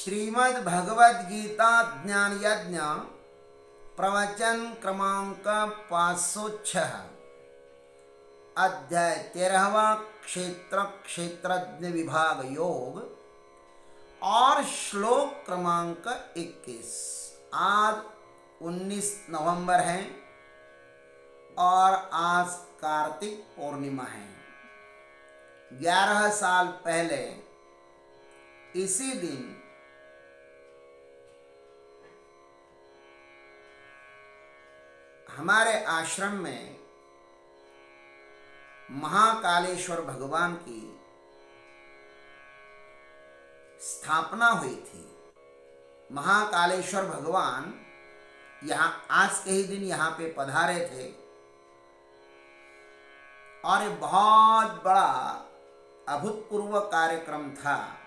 श्रीमद् भगवद गीता ज्ञान यज्ञ प्रवचन क्रमांक 506 अध्याय 13वां क्षेत्र क्षेत्रज्ञ विभाग योग और श्लोक क्रमांक 21। आज 19 नवंबर है और आज कार्तिक पूर्णिमा है। 11 साल पहले इसी दिन हमारे आश्रम में महाकालेश्वर भगवान की स्थापना हुई थी। महाकालेश्वर भगवान यहाँ आज के ही दिन यहाँ पे पधारे थे और ये बहुत बड़ा अभूतपूर्व कार्यक्रम था।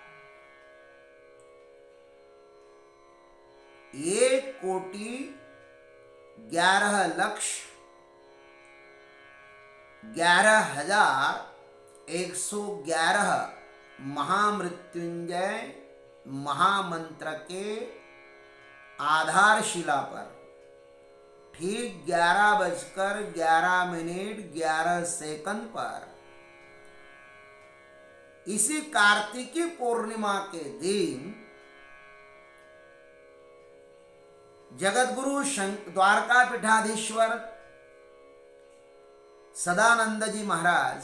1,11,11,111 महामृत्युंजय महामंत्र के आधारशिला पर ठीक 11:11 पर इसी कार्तिकी पूर्णिमा के दिन जगतगुरु द्वारका पीठाधीश्वर सदानंद जी महाराज,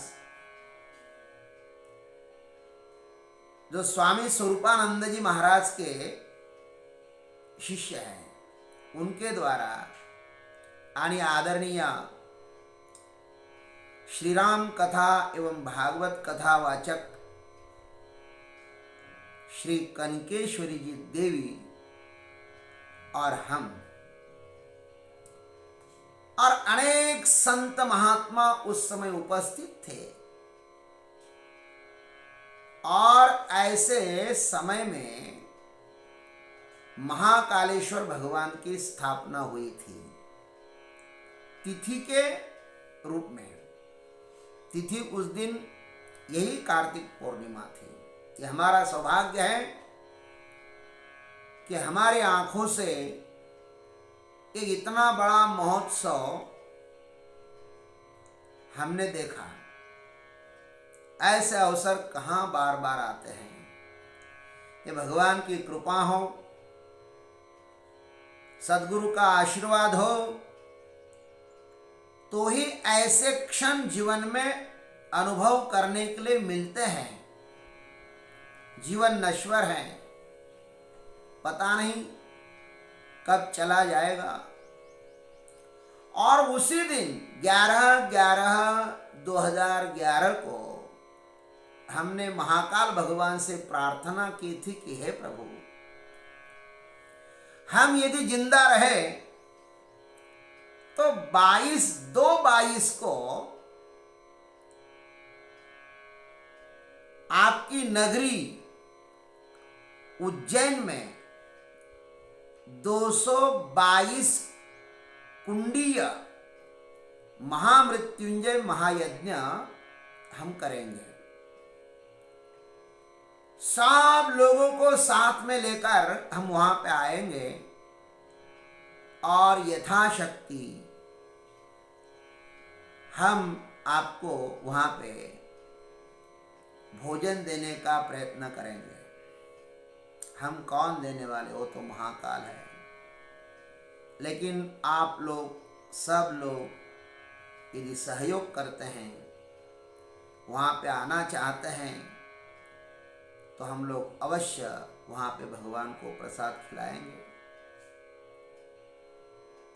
जो स्वामी स्वरूपानंद जी महाराज के शिष्य हैं, उनके द्वारा आणि आदरणीय श्री राम कथा एवं भागवत कथा वाचक श्री कनकेश्वरी जी देवी और हम और अनेक संत महात्मा उस समय उपस्थित थे। और ऐसे समय में महाकालेश्वर भगवान की स्थापना हुई थी तिथि के रूप में। तिथि उस दिन यही कार्तिक पूर्णिमा थी। ये हमारा सौभाग्य है कि हमारी आंखों से एक इतना बड़ा महोत्सव हमने देखा। ऐसे अवसर कहाँ बार बार आते हैं। ये भगवान की कृपा हो, सद्गुरु का आशीर्वाद हो, तो ही ऐसे क्षण जीवन में अनुभव करने के लिए मिलते हैं। जीवन नश्वर है, पता नहीं कब चला जाएगा। और उसी दिन 11/11/2011 को हमने महाकाल भगवान से प्रार्थना की थी कि हे प्रभु, हम यदि जिंदा रहे तो 22/2/22 को आपकी नगरी उज्जैन में 222 कुंडीय महामृत्युंजय महायज्ञ हम करेंगे। सब लोगों को साथ में लेकर हम वहां पे आएंगे और यथाशक्ति हम आपको वहां पे भोजन देने का प्रयत्न करेंगे। हम कौन देने वाले, वो तो महाकाल है। लेकिन आप लोग सब लोग यदि सहयोग करते हैं, वहाँ पे आना चाहते हैं, तो हम लोग अवश्य वहाँ पे भगवान को प्रसाद खिलाएंगे।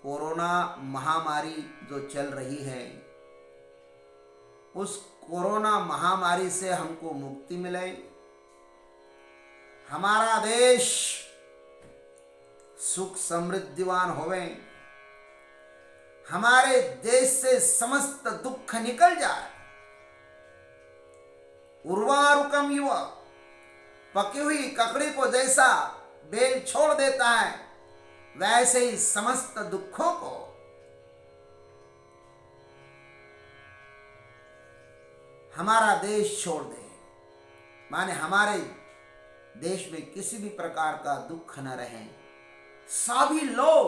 कोरोना महामारी जो चल रही है, उस कोरोना महामारी से हमको मुक्ति मिले, हमारा देश सुख समृद्धिवान होवे, हमारे देश से समस्त दुख निकल जाए। उर्वारुकम युव, पकी हुई ककड़ी को जैसा बेल छोड़ देता है, वैसे ही समस्त दुखों को हमारा देश छोड़ दे। माने हमारे देश में किसी भी प्रकार का दुख न रहे। सभी लोग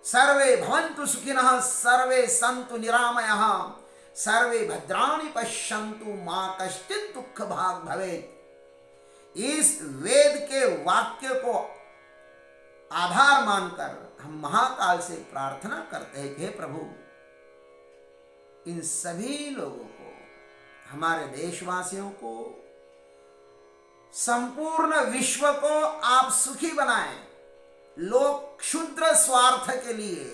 सर्वे भवन्तु सुखिनः सर्वे सन्तु निरामयः सर्वे भद्राणि पश्यन्तु मा कश्चित् दुःख भाग् भवेत्। इस वेद के वाक्य को आधार मानकर हम महाकाल से प्रार्थना करते हैं कि हे प्रभु, इन सभी लोगों को, हमारे देशवासियों को, संपूर्ण विश्व को आप सुखी बनाएं। लोग क्षुद्र स्वार्थ के लिए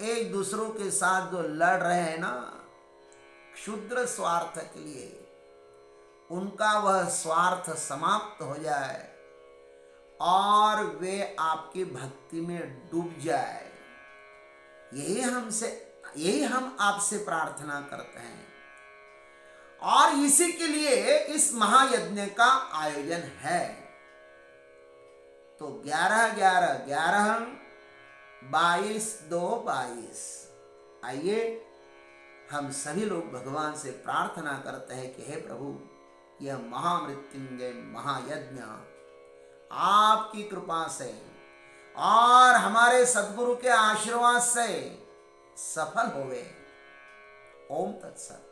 एक दूसरों के साथ जो लड़ रहे हैं ना, क्षुद्र स्वार्थ के लिए, उनका वह स्वार्थ समाप्त हो जाए और वे आपकी भक्ति में डूब जाए। यही हम आपसे प्रार्थना करते हैं और इसी के लिए इस महायज्ञ का आयोजन है। तो 11-11-11 22-2-22 आइए हम सभी लोग भगवान से प्रार्थना करते हैं कि हे प्रभु, यह महामृत्युंजय महायज्ञ आपकी कृपा से और हमारे सद्गुरु के आशीर्वाद से सफल होवे। ओम तत्सत।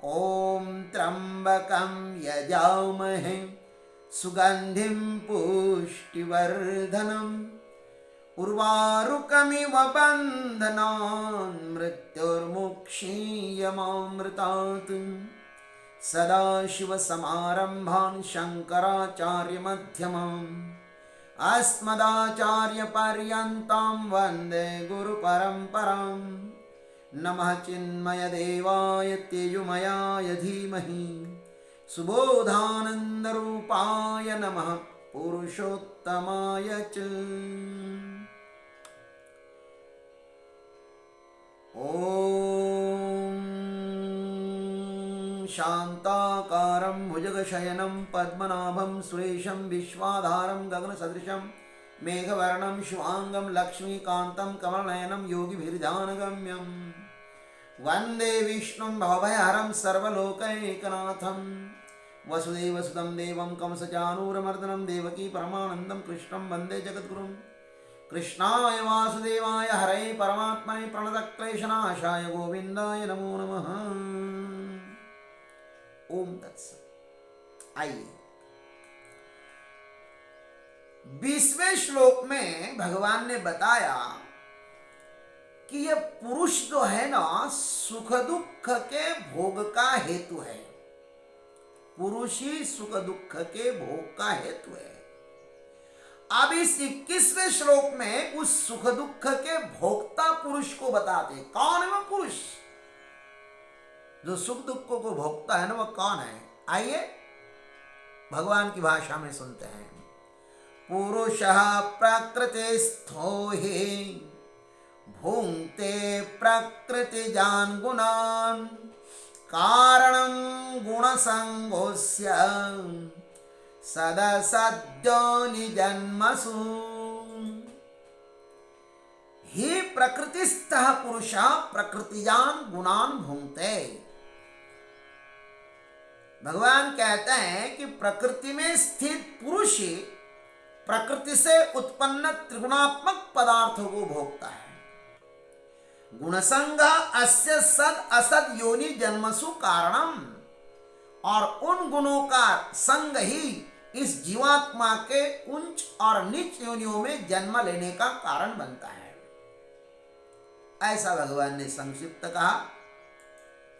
ओम त्र्यंबकं यजामहे सुगंधिं पुष्टिवर्धनम् उर्वारुकमिव बन्धनान् मृत्युर्मुक्षीयमामृतात्। सदाशिवसमारम्भान् शङ्कराचार्यमध्यमाम् अस्मदाचार्यपर्यन्तां वन्दे गुरुपरम्पराम्। नमः चिन्मयदेवाय तेजोमयाय धीमहि सुबोधानन्दरूपाय नमः पुरुषोत्तमाय च। ओम शांताकारं भुजगशयनं पद्मनाभं सुरेशं विश्वाधारं गगनसदृशं मेघवर्णं शुभांगं लक्ष्मीकान्तं कमलनयनं योगिभिर्ध्यानगम्यं वन्दे विष्णुं भवभयहरं सर्वलोकैकनाथं। वसुदेवसुतं देवं कंसचाणूरमर्दनं देवकी परमानन्दं कृष्णं वन्दे जगद्गुरुं। कृष्णाय वासुदेवाय हरये परमात्मने प्रणतक्लेशनाशाय गोविन्दाय नमो नमः। ओम तत्सत। आइए 20वें श्लोक में भगवान ने बताया कि यह पुरुष जो है ना, सुख दुख के भोग का हेतु है। पुरुष ही सुख दुख के भोग का हेतु है। अब इस 21वें श्लोक में उस सुख दुख के भोक्ता पुरुष को बताते। कौन है वह पुरुष जो सुख दुखों को भोगता है ना, वह कौन है? आइए भगवान की भाषा में सुनते हैं। पुरुषः प्रकृतिस्थो हि भुङ्क्ते प्रकृतिजान् गुणान् कारणं गुणसङ्गोऽस्य सदसद्योनिजन्मसु। हि प्रकृतिस्थः पुरुषः प्रकृतिजान् गुणान् भुङ्क्ते। भगवान कहते हैं कि प्रकृति में स्थित पुरुष प्रकृति से उत्पन्न त्रिगुणात्मक पदार्थों को भोगता है। गुणसंग अस्य सद असद योनि जन्मसु कारणम, और उन गुणों का संग ही इस जीवात्मा के उच्च और नीच योनियों में जन्म लेने का कारण बनता है। ऐसा भगवान ने संक्षिप्त कहा,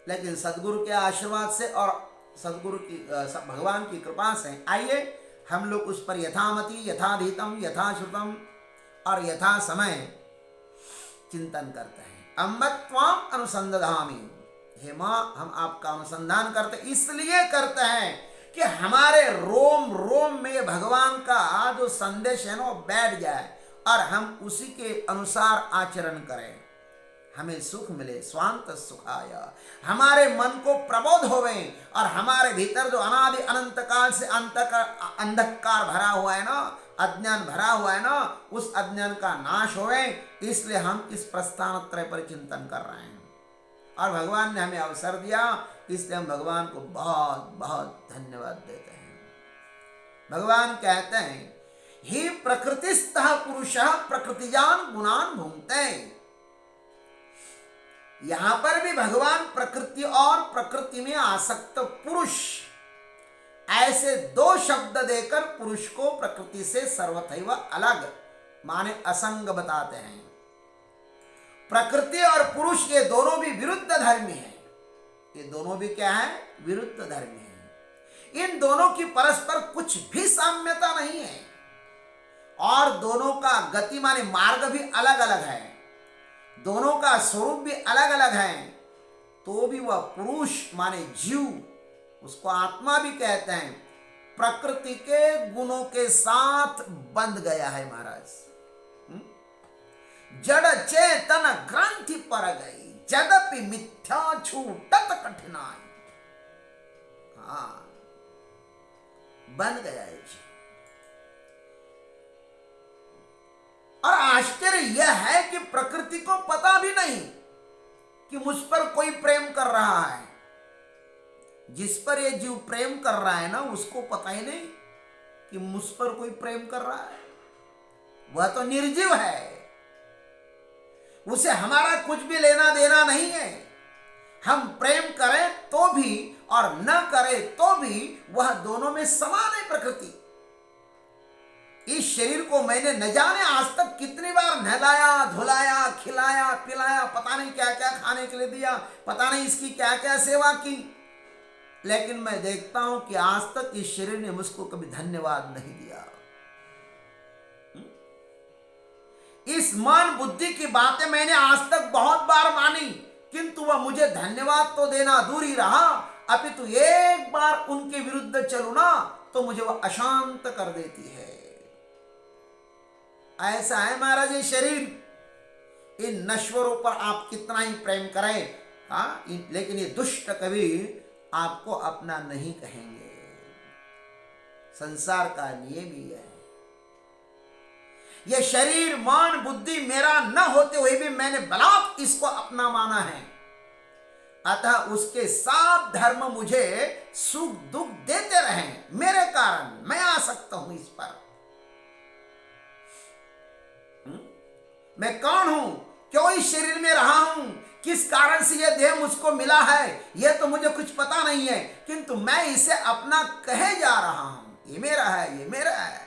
लेकिन सदगुरु के आशीर्वाद से और सदगुरु की भगवान की कृपा से आइए हम लोग उस पर यथामति यथाधीतम यथाश्रुतम और यथा समय चिंतन करते हैं। अम्ब त्वाम अनुसंधामी, हे माँ हम आपका अनुसंधान करते, इसलिए करते हैं कि हमारे रोम रोम में भगवान का जो संदेश है ना वो बैठ जाए और हम उसी के अनुसार आचरण करें, हमें सुख मिले। स्वांत सुखाय, हमारे मन को प्रबोध होवे और हमारे भीतर जो अनादि अनंत काल से अंधकार भरा हुआ है ना, अज्ञान भरा हुआ है ना, उस अज्ञान का नाश होवे। इसलिए हम इस प्रस्थान त्रय पर चिंतन कर रहे हैं और भगवान ने हमें अवसर दिया, इसलिए हम भगवान को बहुत बहुत धन्यवाद देते हैं। भगवान कहते हैं ही प्रकृतिस्थः पुरुषः प्रकृतिजान गुणान भुंक्ते। यहां पर भी भगवान प्रकृति और प्रकृति में आसक्त पुरुष ऐसे दो शब्द देकर पुरुष को प्रकृति से सर्वथैव अलग माने असंग बताते हैं। प्रकृति और पुरुष ये दोनों भी विरुद्ध धर्मी हैं। ये दोनों भी क्या है? विरुद्ध धर्मी हैं। इन दोनों की परस्पर कुछ भी साम्यता नहीं है और दोनों का गति माने मार्ग भी अलग अलग है, दोनों का स्वरूप भी अलग अलग है। तो भी वह पुरुष माने जीव, उसको आत्मा भी कहते हैं, प्रकृति के गुणों के साथ बंध गया है महाराज। जड़ चेतन ग्रंथि पर गई जदपि मिथ्या छूटत कठिनाई। हाँ, बन गया है जी। और आश्चर्य यह है कि प्रकृति को पता भी नहीं कि मुझ पर कोई प्रेम कर रहा है। जिस पर ये जीव प्रेम कर रहा है ना, उसको पता ही नहीं कि मुझ पर कोई प्रेम कर रहा है। वह तो निर्जीव है, उसे हमारा कुछ भी लेना देना नहीं है। हम प्रेम करें तो भी और न करें तो भी वह दोनों में समान है प्रकृति। इस शरीर को मैंने न जाने आज तक कितनी बार नहलाया, धुलाया, खिलाया, पिलाया, पता नहीं क्या क्या खाने के लिए दिया, पता नहीं इसकी क्या क्या सेवा की, लेकिन मैं देखता हूं कि आज तक इस शरीर ने मुझको कभी धन्यवाद नहीं दिया। इस मन बुद्धि की बातें मैंने आज तक बहुत बार मानी, किंतु वह मुझे धन्यवाद तो देना दूर ही रहा, अपितु एक बार उनके विरुद्ध चलूं ना तो मुझे वह अशांत कर देती है। ऐसा है महाराज ये शरीर। इन नश्वरों पर आप कितना ही प्रेम करें, हाँ, लेकिन ये दुष्ट कभी आपको अपना नहीं कहेंगे। संसार का नियम ही है। यह शरीर मन बुद्धि मेरा न होते हुए भी मैंने बलात् इसको अपना माना है, अतः उसके साथ धर्म मुझे सुख दुख देते रहे, मेरे कारण मैं आसक्त हूं इस पर। मैं कौन हूं, क्यों इस शरीर में रहा हूं, किस कारण से यह देह मुझको मिला है, यह तो मुझे कुछ पता नहीं है, किंतु मैं इसे अपना कहे जा रहा हूं। ये मेरा है, ये मेरा है।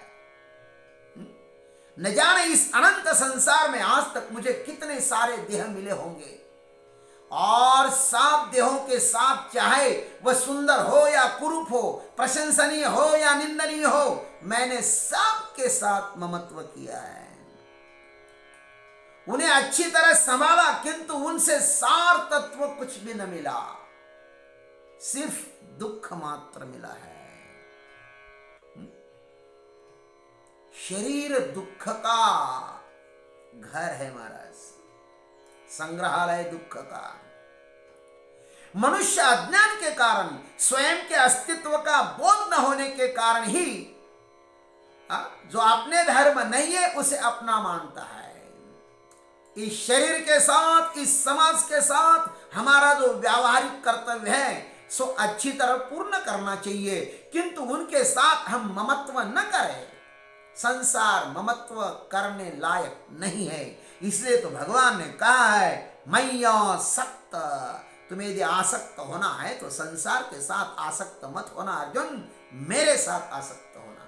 न जाने इस अनंत संसार में आज तक मुझे कितने सारे देह मिले होंगे, और सब देहों के साथ चाहे वह सुंदर हो या कुरूप हो, प्रशंसनीय हो या निंदनीय हो, मैंने सबके साथ ममत्व किया है, उन्हें अच्छी तरह संभाला, किंतु उनसे सार तत्व कुछ भी न मिला, सिर्फ दुख मात्र मिला है। शरीर दुख का घर है महाराज, संग्रहालय दुख का। मनुष्य अज्ञान के कारण, स्वयं के अस्तित्व का बोध न होने के कारण ही जो अपने धर्म नहीं है उसे अपना मानता है। इस शरीर के साथ, इस समाज के साथ हमारा जो व्यावहारिक कर्तव्य है सो अच्छी तरह पूर्ण करना चाहिए, किंतु उनके साथ हम ममत्व न करें। संसार ममत्व करने लायक नहीं है, इसलिए तो भगवान ने कहा है मय्यासक्त। तुम्हें यदि आसक्त होना है तो संसार के साथ आसक्त मत होना अर्जुन, मेरे साथ आसक्त होना।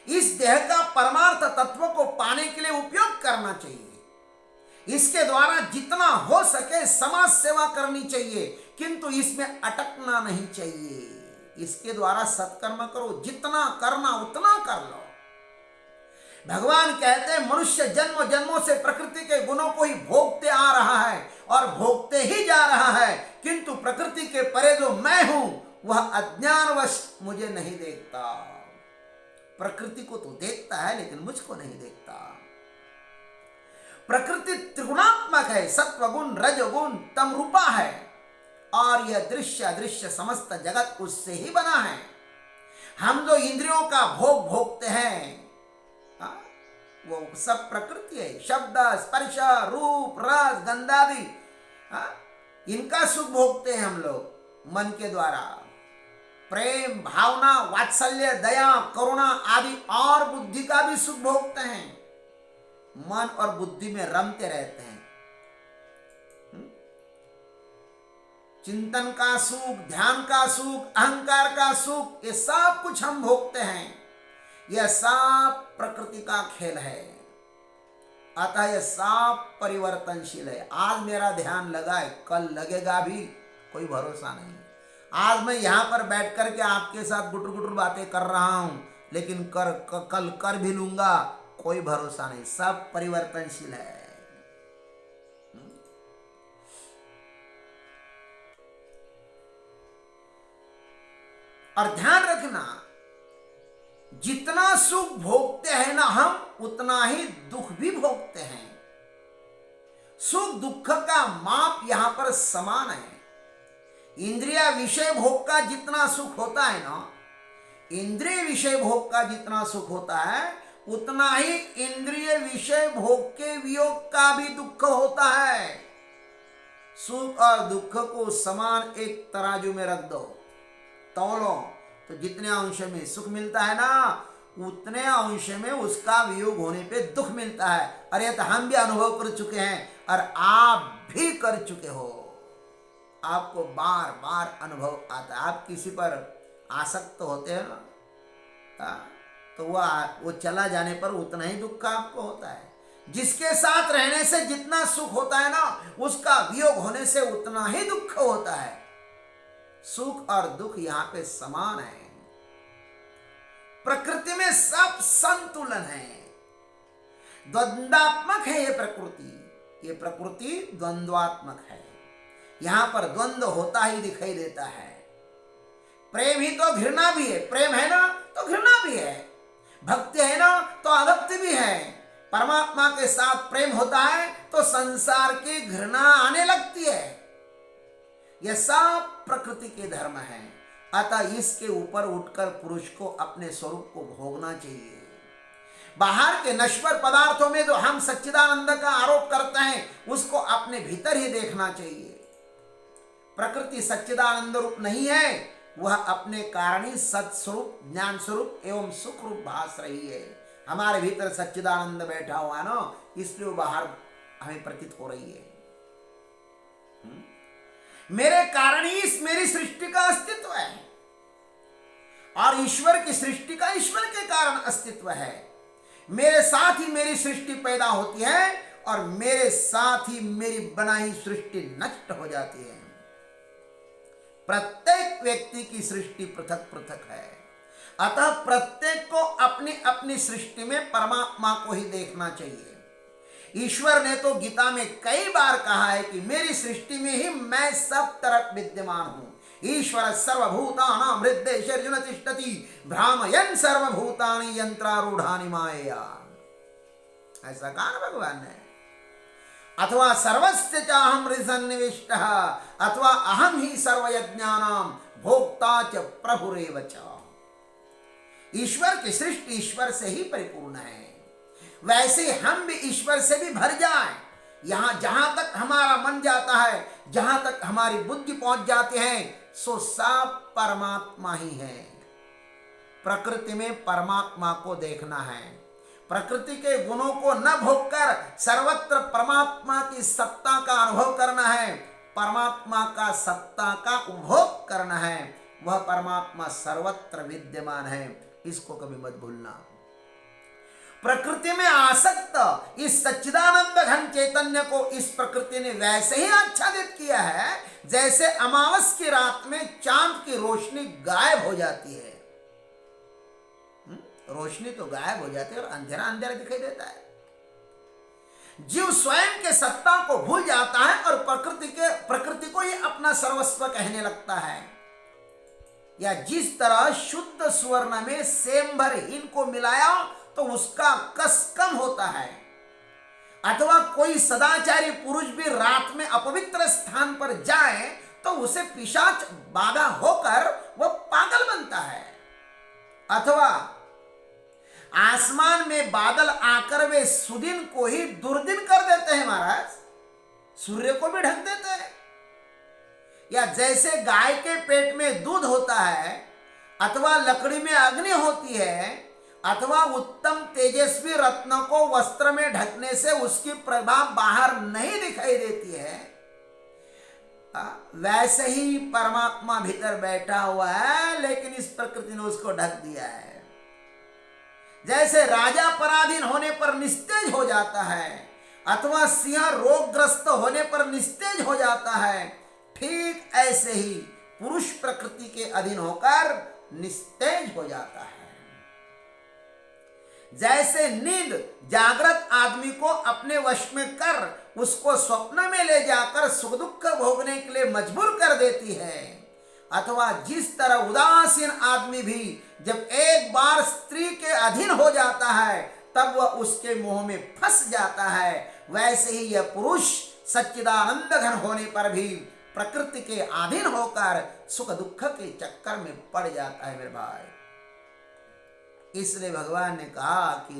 इस देह का परमार्थ तत्व को पाने के लिए उपयोग करना चाहिए। इसके द्वारा जितना हो सके समाज सेवा करनी चाहिए, किंतु इसमें अटकना नहीं चाहिए। इसके द्वारा सत्कर्म करो, जितना करना उतना कर लो। भगवान कहते हैं मनुष्य जन्म जन्मों से प्रकृति के गुणों को ही भोगते आ रहा है और भोगते ही जा रहा है, किंतु प्रकृति के परे जो मैं हूं वह अज्ञानवश मुझे नहीं देखता। प्रकृति को तो देखता है लेकिन मुझको नहीं देखता। प्रकृति त्रिगुणात्मक है, सत्वगुण रजगुण तम रूपा है, और यह दृश्य अदृश्य समस्त जगत उससे ही बना है। हम जो इंद्रियों का भोग भोगते हैं वो सब प्रकृति है। शब्द स्पर्श रूप रस गंधादि इनका सुख भोगते हैं हम लोग मन के द्वारा। प्रेम, भावना, वात्सल्य, दया, करुणा आदि और बुद्धि का भी सुख भोगते हैं, मन और बुद्धि में रमते रहते हैं। चिंतन का सुख, ध्यान का सुख, अहंकार का सुख, ये सब कुछ हम भोगते हैं। यह सब प्रकृति का खेल है। अतः यह सब परिवर्तनशील है। आज मेरा ध्यान लगा है, कल लगेगा भी, कोई भरोसा नहीं। आज मैं यहाँ पर बैठ कर के आपके साथ गुटर गुटर बातें कर रहा हूँ, लेकिन कल कर भी लूंगा, कोई भरोसा नहीं। सब परिवर्तनशील है। और ध्यान रखना, जितना सुख भोगते हैं ना हम, उतना ही दुख भी भोगते हैं। सुख दुख का माप यहां पर समान है। इंद्रिय विषय भोग का जितना सुख होता है ना, इंद्रिय विषय भोग का जितना सुख होता है, उतना ही इंद्रिय विषय भोग के वियोग का भी दुख होता है। सुख और दुख को समान एक तराजू में रख दो, तौलो, तो जितने अंश में सुख मिलता है ना, उतने अंश में उसका वियोग होने पे दुख मिलता है। अरे तो हम भी अनुभव कर चुके हैं और आप भी कर चुके हो। आपको बार बार अनुभव आता है। आप किसी पर आसक्त होते हैं ना, तो वो चला जाने पर उतना ही दुख आपको होता है। जिसके साथ रहने से जितना सुख होता है ना, उसका वियोग होने से उतना ही दुख होता है। सुख और दुख यहां पे समान है। प्रकृति में सब संतुलन है। द्वंद्वात्मक है ये प्रकृति। ये प्रकृति द्वंद्वात्मक है। यहां पर द्वंद्व होता ही दिखाई देता है। प्रेम ही तो घृणा भी है। प्रेम है ना तो घृणा भी है। भक्ति है ना तो अभक्ति भी है। परमात्मा के साथ प्रेम होता है तो संसार की घृणा आने लगती है। यह सब प्रकृति के धर्म है। अतः इसके ऊपर उठकर पुरुष को अपने स्वरूप को भोगना चाहिए। बाहर के नश्वर पदार्थों में जो हम सच्चिदानंद का आरोप करते हैं, उसको अपने भीतर ही देखना चाहिए। प्रकृति सच्चिदानंद रूप नहीं है, वह अपने कारण ही सत्स्वरूप, ज्ञान स्वरूप एवं सुख रूप भास रही है। हमारे भीतर सच्चिदानंद बैठा हुआ ना, इसलिए वो बाहर हमें प्रतीत हो रही है। मेरे कारण ही इस मेरी सृष्टि का अस्तित्व है, और ईश्वर की सृष्टि का ईश्वर के कारण अस्तित्व है। मेरे साथ ही मेरी सृष्टि पैदा होती है और मेरे साथ ही मेरी बनाई सृष्टि नष्ट हो जाती है। प्रत्येक व्यक्ति की सृष्टि पृथक पृथक है। अतः प्रत्येक को अपनी अपनी सृष्टि में परमात्मा को ही देखना चाहिए। ईश्वर ने तो गीता में कई बार कहा है कि मेरी सृष्टि में ही मैं सब तरफ विद्यमान हूं। ईश्वर सर्वभूतानां हृदयेर्जुन तिष्ठति भ्रामयन् सर्वभूतानि यंत्रारूढ़ानि मायया। ऐसा कहा भगवान ने। अथवा सर्वस्य चाहं हृदयन्निविष्टः अथवा अहम ही सर्वयज्ञानां भोक्ता च प्रभुरेव च। ईश्वर की सृष्टि ईश्वर से ही परिपूर्ण है। वैसे हम भी ईश्वर से भी भर जाएं। यहां जहां तक हमारा मन जाता है, जहां तक हमारी बुद्धि पहुंच जाती है, सो सब परमात्मा ही है। प्रकृति में परमात्मा को देखना है। प्रकृति के गुणों को न भोगकर सर्वत्र परमात्मा की सत्ता का अनुभव करना है। परमात्मा का सत्ता का उपभोग करना है। वह परमात्मा सर्वत्र विद्यमान है, इसको कभी मत भूलना। प्रकृति में आसक्त इस सच्चिदानंद घन चैतन्य को इस प्रकृति ने वैसे ही आच्छादित किया है जैसे अमावस की रात में चांद की रोशनी गायब हो जाती है। रोशनी तो गायब हो जाती है और अंधेरा अंधेरा दिखाई देता है। जीव स्वयं के सत्ता को भूल जाता है और प्रकृति को ही अपना सर्वस्व कहने लगता है। या जिस तरह शुद्ध सुवर्ण में सेम भर हीन को मिलाया तो उसका कस कम होता है। अथवा कोई सदाचारी पुरुष भी रात में अपवित्र स्थान पर जाए तो उसे पिशाच बाधा होकर वह पागल बनता है। अथवा आसमान में बादल आकर वे सुदिन को ही दुर्दिन कर देते हैं महाराज, सूर्य को भी ढक देते हैं। या जैसे गाय के पेट में दूध होता है अथवा लकड़ी में अग्नि होती है, अथवा उत्तम तेजस्वी रत्न को वस्त्र में ढकने से उसकी प्रभा बाहर नहीं दिखाई देती है, वैसे ही परमात्मा भीतर बैठा हुआ है, लेकिन इस प्रकृति ने उसको ढक दिया है। जैसे राजा पराधीन होने पर निस्तेज हो जाता है, अथवा सिंह रोगग्रस्त होने पर निस्तेज हो जाता है, ठीक ऐसे ही पुरुष प्रकृति के अधीन होकर निस्तेज हो जाता है। जैसे नींद जागृत आदमी को अपने वश में कर उसको स्वप्न में ले जाकर सुख दुख भोगने के लिए मजबूर कर देती है, अथवा जिस तरह उदासीन आदमी भी जब एक बार स्त्री के अधीन हो जाता है तब वह उसके मोह में फंस जाता है, वैसे ही यह पुरुष सच्चिदानंद घन होने पर भी प्रकृति के अधीन होकर सुख दुख के चक्कर में पड़ जाता है मेरे भाई। इसलिए भगवान ने कहा कि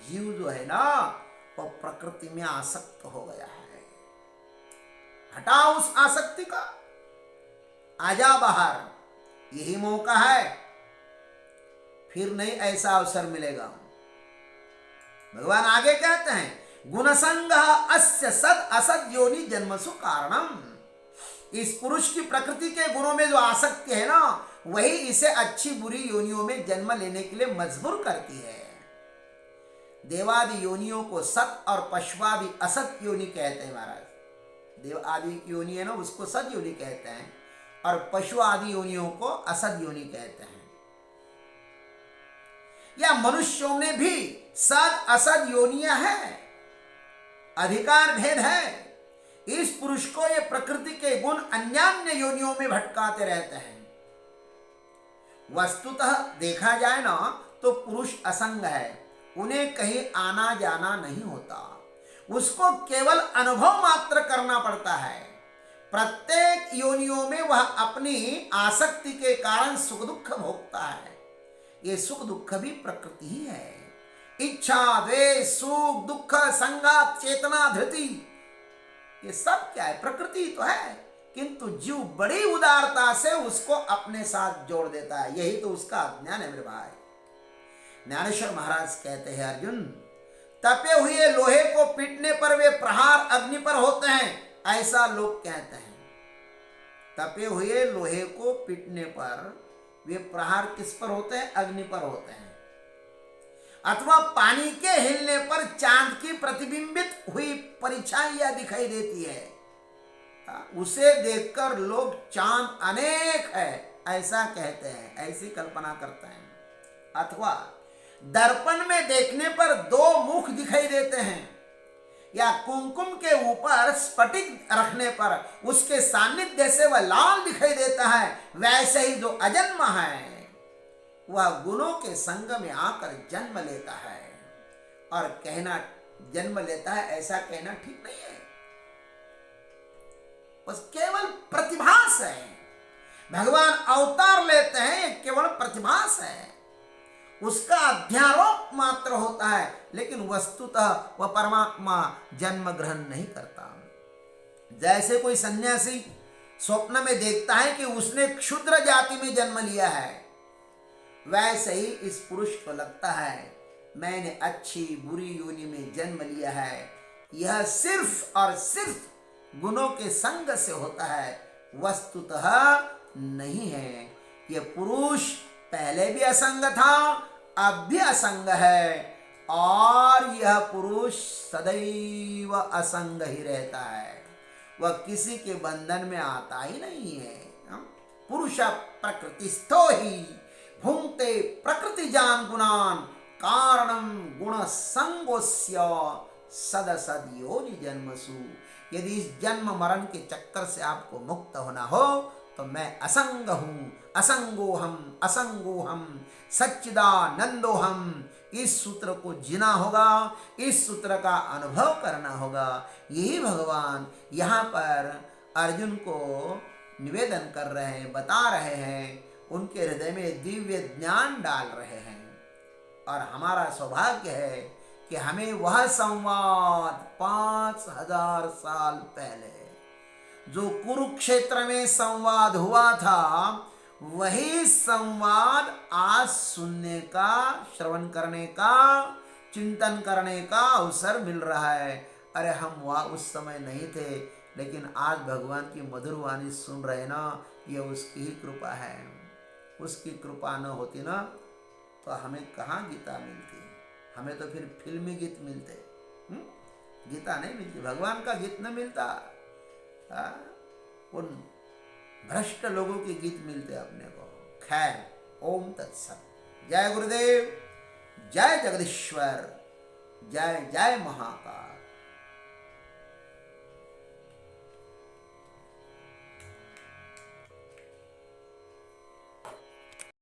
जीव जो है ना वो प्रकृति में आसक्त हो गया है, हटाओ उस आसक्ति का, आजा बाहर, यही मौका है, फिर नहीं ऐसा अवसर मिलेगा। भगवान आगे कहते हैं गुणसंग अस्य सद असद योनि जन्मसु कारणम। इस पुरुष की प्रकृति के गुणों में जो आसक्ति है ना वही इसे अच्छी बुरी योनियों में जन्म लेने के लिए मजबूर करती है। देवादि योनियों को सत और पशुआदि असत योनि कहते हैं महाराज। देव आदि योनि है ना उसको सत योनि कहते हैं और पशु आदि योनियों को असत योनि कहते हैं। या मनुष्यों में भी सद असद योनियां हैं, अधिकार भेद है। इस पुरुष को ये प्रकृति के गुण अन्यान्य योनियों में भटकाते रहते हैं। वस्तुतः देखा जाए ना तो पुरुष असंग है, उन्हें कहीं आना जाना नहीं होता, उसको केवल अनुभव मात्र करना पड़ता है। प्रत्येक योनियों में वह अपनी आसक्ति के कारण सुख दुख भोगता है। ये सुख दुख भी प्रकृति ही है। इच्छा द्वेष सुख दुख संगात चेतना धृति ये सब क्या है, प्रकृति तो है, किंतु जीव बड़ी उदारता से उसको अपने साथ जोड़ देता है। यही तो उसका अज्ञान है मेरे भाई। ज्ञानेश्वर महाराज कहते हैं अर्जुन तपे हुए लोहे को पीटने पर वे प्रहार अग्नि पर होते हैं, ऐसा लोग कहते हैं। तपे हुए लोहे को पीटने पर वे प्रहार किस पर होते हैं? अग्नि पर होते हैं। अथवा पानी के हिलने पर चांद की प्रतिबिंबित हुई परछाइयां दिखाई देती है, उसे देखकर लोग चांद अनेक है ऐसा कहते हैं, ऐसी कल्पना करते हैं। अथवा दर्पण में देखने पर दो मुख दिखाई देते हैं, या कुमकुम के ऊपर स्फटिक रखने पर उसके सानिध्य से वह लाल दिखाई देता है। वैसे ही जो अजन्मा है वह गुणों के संग में आकर जन्म लेता है, और कहना जन्म लेता है ऐसा कहना ठीक नहीं है। बस केवल प्रतिभास है। भगवान अवतार लेते हैं ये केवल प्रतिभास है, उसका अध्यारोप मात्र होता है, लेकिन वस्तुतः वह परमात्मा जन्म ग्रहण नहीं करता। जैसे कोई सन्यासी स्वप्न में देखता है कि उसने क्षुद्र जाति में जन्म लिया है, वैसे ही इस पुरुष को लगता है मैंने अच्छी बुरी योनि में जन्म लिया है। यह सिर्फ और सिर्फ गुणों के संग से होता है, वस्तुतः नहीं है। यह पुरुष पहले भी असंग था, अब भी असंग है, और यह पुरुष सदैव असंग ही रहता है। वह किसी के बंधन में आता ही नहीं है। पुरुष प्रकृतिस्थो ही भुंक्ते प्रकृति जान गुणान कारणम गुण संगोस्य सदसद योनि जन्मसु। यदि इस जन्म मरण के चक्कर से आपको मुक्त होना हो तो मैं असंग हूँ, असंगोहम असंगोहम सच्चिदानंदोहम, इस सूत्र को जीना होगा, इस सूत्र का अनुभव करना होगा। यही भगवान यहाँ पर अर्जुन को निवेदन कर रहे हैं, बता रहे हैं, उनके हृदय में दिव्य ज्ञान डाल रहे हैं। और हमारा सौभाग्य है कि हमें वह संवाद 5000 साल पहले जो कुरुक्षेत्र में संवाद हुआ था वही संवाद आज सुनने का, श्रवण करने का, चिंतन करने का अवसर मिल रहा है। अरे हम वहाँ उस समय नहीं थे, लेकिन आज भगवान की मधुर वाणी सुन रहे ना, ये उसकी ही कृपा है। उसकी कृपा न होती ना तो हमें कहाँ गीता मिलती, हमें तो फिर फिल्मी गीत मिलते। गीता नहीं मिलती, भगवान का गीत न मिलता। उन भ्रष्ट लोगों के गीत मिलते अपने को। खैर, ओम तत्सत। जय गुरुदेव, जय जगदीश्वर, जय जय महाकाल।